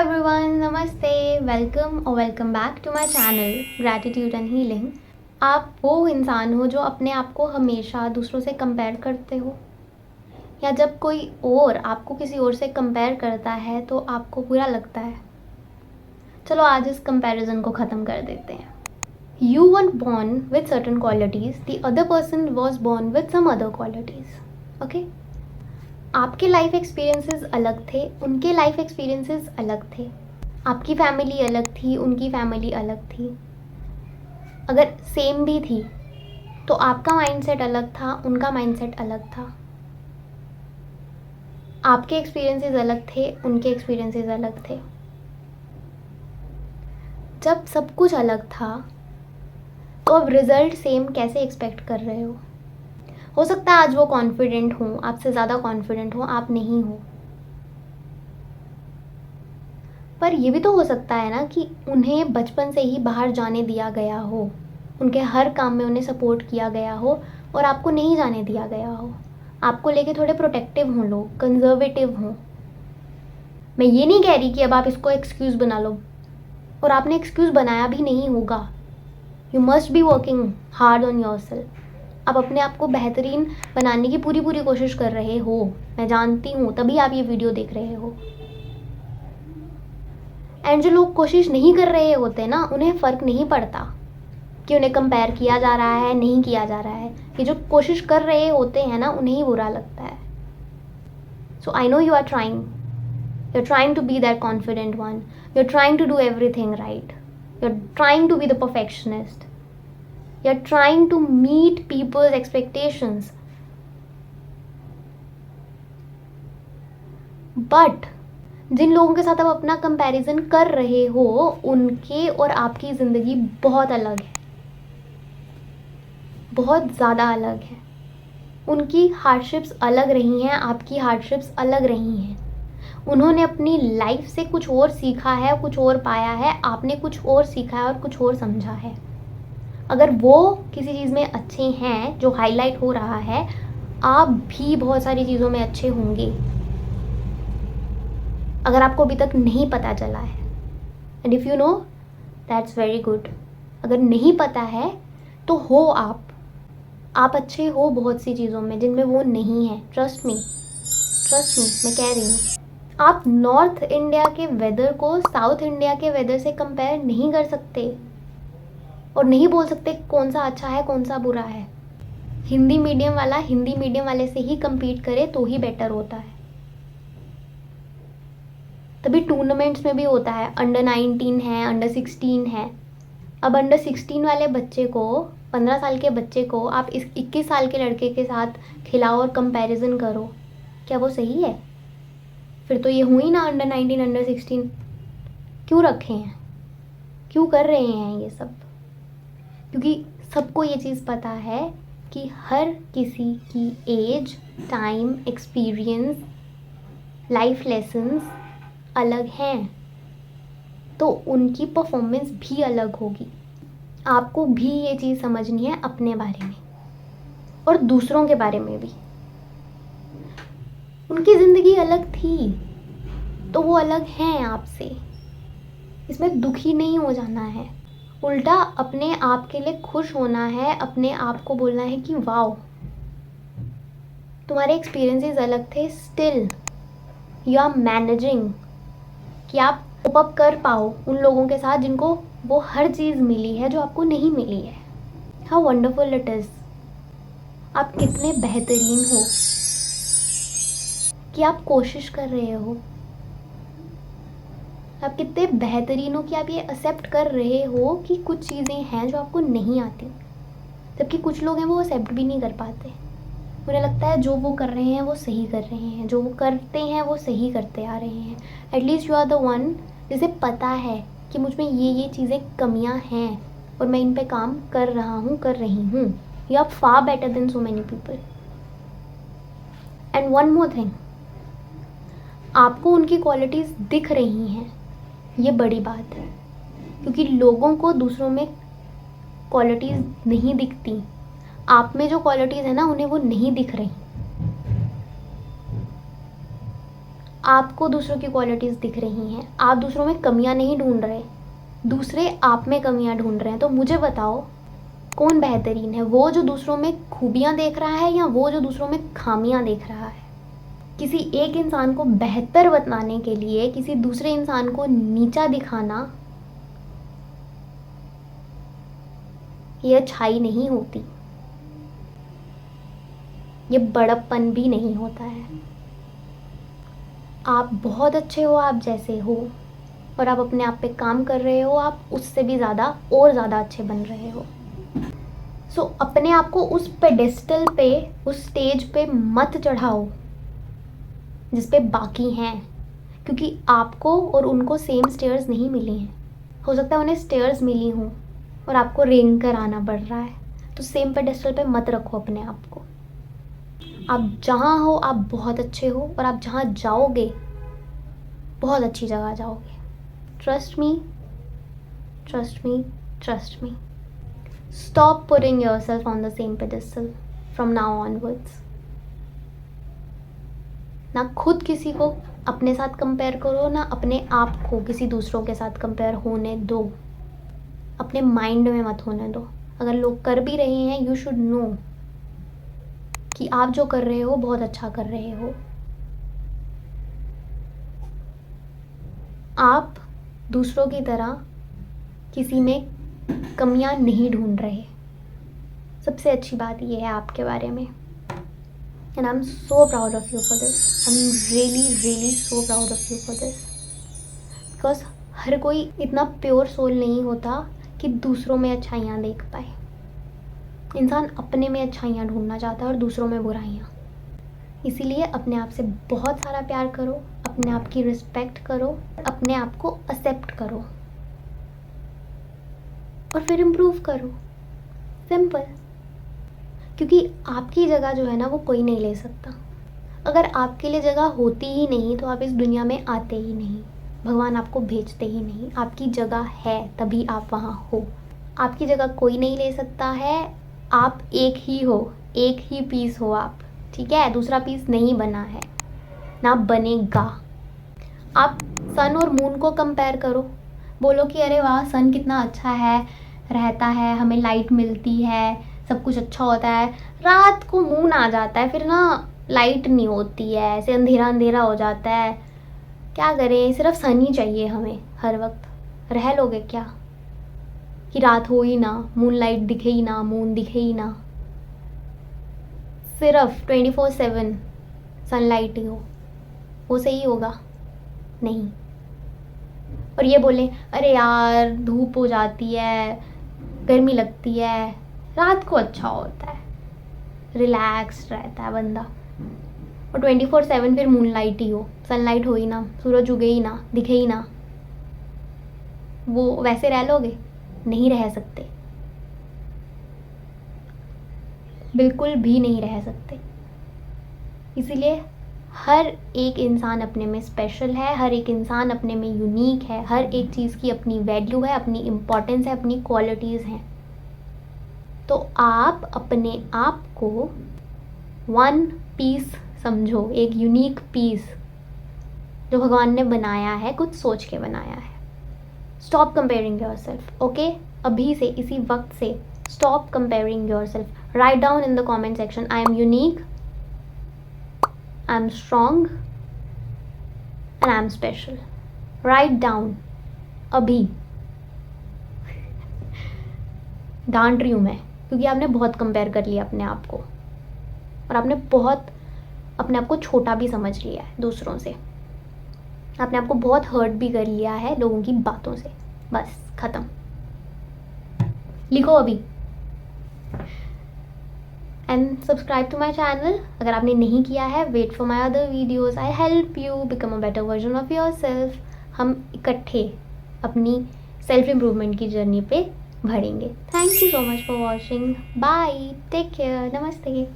everyone, नमस्ते, welcome और welcome back to my channel gratitude and healing. आप वो इंसान हो जो अपने आप को हमेशा दूसरों से कंपेयर करते हो, या जब कोई और आपको किसी और से कंपेयर करता है तो आपको बुरा लगता है। चलो आज इस कंपैरिजन को ख़त्म कर देते हैं। You weren't born with certain qualities, the other person was born with some other qualities. Okay? आपके लाइफ एक्सपीरियंसेस अलग थे, उनके लाइफ एक्सपीरियंसेस अलग थे, आपकी फैमिली अलग थी, उनकी फैमिली अलग थी। अगर सेम भी थी तो आपका माइंडसेट अलग था, उनका माइंडसेट अलग था। आपके एक्सपीरियंसेस अलग थे, उनके एक्सपीरियंसेस अलग थे। जब सब कुछ अलग था तो अब रिजल्ट सेम कैसे एक्सपेक्ट कर रहे हो सकता है आज वो कॉन्फिडेंट हो, आपसे ज़्यादा कॉन्फिडेंट हो, आप नहीं हो। पर ये भी तो हो सकता है ना कि उन्हें बचपन से ही बाहर जाने दिया गया हो, उनके हर काम में उन्हें सपोर्ट किया गया हो और आपको नहीं जाने दिया गया हो। आपको लेके थोड़े प्रोटेक्टिव हों लोग, कंजर्वेटिव हों। मैं ये नहीं कह रही कि अब आप इसको एक्सक्यूज़ बना लो, और आपने एक्सक्यूज़ बनाया भी नहीं होगा। You must be working hard on your self. आप अपने आप को बेहतरीन बनाने की पूरी कोशिश कर रहे हो, मैं जानती हूँ, तभी आप ये वीडियो देख रहे हो। एंड जो लोग कोशिश नहीं कर रहे होते ना, उन्हें फ़र्क नहीं पड़ता कि उन्हें कंपेयर किया जा रहा है, नहीं किया जा रहा है। ये जो कोशिश कर रहे होते हैं ना, उन्हें ही बुरा लगता है। So I know you are trying to be that confident one, you are trying to do everything right, you are trying to be the perfectionist, you are trying to meet people's expectations. But जिन लोगों के साथ आप अपना comparison कर रहे हो, उनके और आपकी ज़िंदगी बहुत अलग है, बहुत ज़्यादा अलग है। उनकी हार्डशिप्स अलग रही हैं, आपकी हार्डशिप्स अलग रही हैं। उन्होंने अपनी लाइफ से कुछ और सीखा है, कुछ और पाया है, आपने कुछ और सीखा है और कुछ और समझा है। अगर वो किसी चीज़ में अच्छे हैं जो हाईलाइट हो रहा है, आप भी बहुत सारी चीज़ों में अच्छे होंगे, अगर आपको अभी तक नहीं पता चला है। And if you know, that's very good. अगर नहीं पता है तो हो आप अच्छे हो बहुत सी चीज़ों में जिनमें वो नहीं है। ट्रस्ट मी, मैं कह रही हूँ। आप नॉर्थ इंडिया के वेदर को साउथ इंडिया के वेदर से कंपेयर नहीं कर सकते, और नहीं बोल सकते कौन सा अच्छा है कौन सा बुरा है। हिंदी मीडियम वाला हिंदी मीडियम वाले से ही compete करे तो ही बेटर होता है। तभी टूर्नामेंट्स में भी होता है, अंडर 19 है, अंडर 16 है। अब अंडर 16 वाले बच्चे को, 15 साल के बच्चे को आप इस 21 साल के लड़के के साथ खिलाओ और कंपैरिजन करो, क्या वो सही है? फिर तो ये हुई ना अंडर 19 अंडर 16। क्यों रखे हैं, क्यों कर रहे हैं ये सब? क्योंकि सबको ये चीज़ पता है कि हर किसी की age, time, experience, life lessons अलग हैं, तो उनकी परफॉर्मेंस भी अलग होगी। आपको भी ये चीज़ समझनी है अपने बारे में और दूसरों के बारे में भी। उनकी ज़िंदगी अलग थी तो वो अलग हैं आपसे, इसमें दुखी नहीं हो जाना है। उल्टा अपने आप के लिए खुश होना है, अपने आप को बोलना है कि वाओ, तुम्हारे एक्सपीरियंसेस अलग थे, स्टिल यू आर मैनेजिंग कि आप कोप अप कर पाओ उन लोगों के साथ जिनको वो हर चीज़ मिली है जो आपको नहीं मिली है। How wonderful it is. आप कितने बेहतरीन हो कि आप कोशिश कर रहे हो। आप कितने बेहतरीन हो कि आप ये एक्सेप्ट कर रहे हो कि कुछ चीज़ें हैं जो आपको नहीं आती, जबकि कुछ लोग हैं वो एक्सेप्ट भी नहीं कर पाते। उन्हें लगता है जो वो कर रहे हैं वो सही कर रहे हैं, जो वो करते हैं वो सही करते आ रहे हैं। At least you are the one जिसे पता है कि मुझ में ये चीज़ें कमियां हैं और मैं इन पे काम कर रहा हूँ, कर रही हूँ। You are far better than so many people. And one more thing, आपको उनकी क्वालिटीज़ दिख रही हैं, ये बड़ी बात है, क्योंकि लोगों को दूसरों में क्वालिटीज़ नहीं दिखती। आप में जो क्वालिटीज़ है ना, उन्हें वो नहीं दिख रही। आपको दूसरों की क्वालिटीज़ दिख रही हैं, आप दूसरों में कमियां नहीं ढूंढ रहे, दूसरे आप में कमियां ढूंढ रहे हैं। तो मुझे बताओ कौन बेहतरीन है, वो जो दूसरों में खूबियां देख रहा है या वो जो दूसरों में खामियां देख रहा है? किसी एक इंसान को बेहतर बताने के लिए किसी दूसरे इंसान को नीचा दिखाना, ये अच्छाई नहीं होती, ये बड़प्पन भी नहीं होता है। आप बहुत अच्छे हो आप जैसे हो, और आप अपने आप पे काम कर रहे हो, आप उससे भी ज़्यादा और ज़्यादा अच्छे बन रहे हो। सो अपने आप को उस पेडेस्टल पे, उस स्टेज पे मत चढ़ाओ जिस पे बाकी हैं, क्योंकि आपको और उनको सेम स्टेयर्स नहीं मिली हैं। हो सकता है उन्हें स्टेयर्स मिली हों और आपको रेंग कर आना पड़ रहा है। तो सेम पेडेस्टल पे मत रखो अपने आप को। आप जहाँ हो आप बहुत अच्छे हो, और आप जहाँ जाओगे बहुत अच्छी जगह जाओगे। Trust me, trust me, trust me. Stop putting yourself on the same pedestal from now onwards. ना खुद किसी को अपने साथ कंपेयर करो, ना अपने आप को किसी दूसरों के साथ कंपेयर होने दो। अपने माइंड में मत होने दो। अगर लोग कर भी रहे हैं, यू शुड नो कि आप जो कर रहे हो बहुत अच्छा कर रहे हो। आप दूसरों की तरह किसी में कमियां नहीं ढूंढ रहे। सबसे अच्छी बात ये है आपके बारे में, and I am so proud of you for this. I am really really so proud of you for this, because हर कोई इतना प्योर सोल नहीं होता कि दूसरों में अच्छाइयाँ देख पाए। इंसान अपने में अच्छाइयाँ ढूंढना चाहता है और दूसरों में बुराइयाँ। इसीलिए अपने आप से बहुत सारा प्यार करो, अपने आप की रिस्पेक्ट करो, अपने आप को एक्सेप्ट करो और फिर इम्प्रूव करो। सिंपल। क्योंकि आपकी जगह जो है ना वो कोई नहीं ले सकता। अगर आपके लिए जगह होती ही नहीं तो आप इस दुनिया में आते ही नहीं, भगवान आपको भेजते ही नहीं। आपकी जगह है तभी आप वहाँ हो। आपकी जगह कोई नहीं ले सकता है। आप एक ही हो, एक ही पीस हो आप, ठीक है? दूसरा पीस नहीं बना है, ना बनेगा। आप सन और मून को कंपेयर करो, बोलो कि अरे वाह सन कितना अच्छा है, रहता है, हमें लाइट मिलती है, सब कुछ अच्छा होता है। रात को मून आ जाता है, फिर ना लाइट नहीं होती है, ऐसे अंधेरा अंधेरा हो जाता है। क्या करें, सिर्फ सन ही चाहिए हमें हर वक्त। रह लोगे क्या कि रात हो ही ना, मून लाइट दिखे ही ना, मून दिखे ही ना, सिर्फ 24/7 सनलाइट ही हो, वो सही होगा? नहीं। और ये बोले अरे यार धूप हो जाती है, गर्मी लगती है, रात को अच्छा होता है, रिलैक्स रहता है बंदा। और 24/7 फिर मूनलाइट ही हो, सनलाइट हो ही ना, सूरज उगे ही ना, दिखे ही ना, वो वैसे रह लोगे? नहीं रह सकते, बिल्कुल भी नहीं रह सकते। इसीलिए हर एक इंसान अपने में स्पेशल है, हर एक इंसान अपने में यूनिक है, हर एक चीज़ की अपनी वैल्यू है, अपनी इम्पोर्टेंस है, अपनी क्वालिटीज़ हैं। तो आप अपने आप को वन पीस समझो, एक यूनिक पीस जो भगवान ने बनाया है, कुछ सोच के बनाया है। Stop comparing your self, okay? अभी से, इसी वक्त से stop comparing your self. Write down in the comment section, I am unique, I am strong and I am special. Write down अभी। डांट रही हूँ मैं क्योंकि आपने बहुत कंपेयर कर लिया अपने आप को, और आपने बहुत अपने आप को छोटा भी समझ लिया है दूसरों से। आपने आपको बहुत हर्ट भी कर लिया है लोगों की बातों से। बस खत्म। लिखो अभी and subscribe to my channel अगर आपने नहीं किया है। Wait for my other videos. I help you become a better version of yourself. हम इकट्ठे अपनी सेल्फ इम्प्रूवमेंट की जर्नी पे बढ़ेंगे। Thank you so much for watching. Bye, take care, नमस्ते।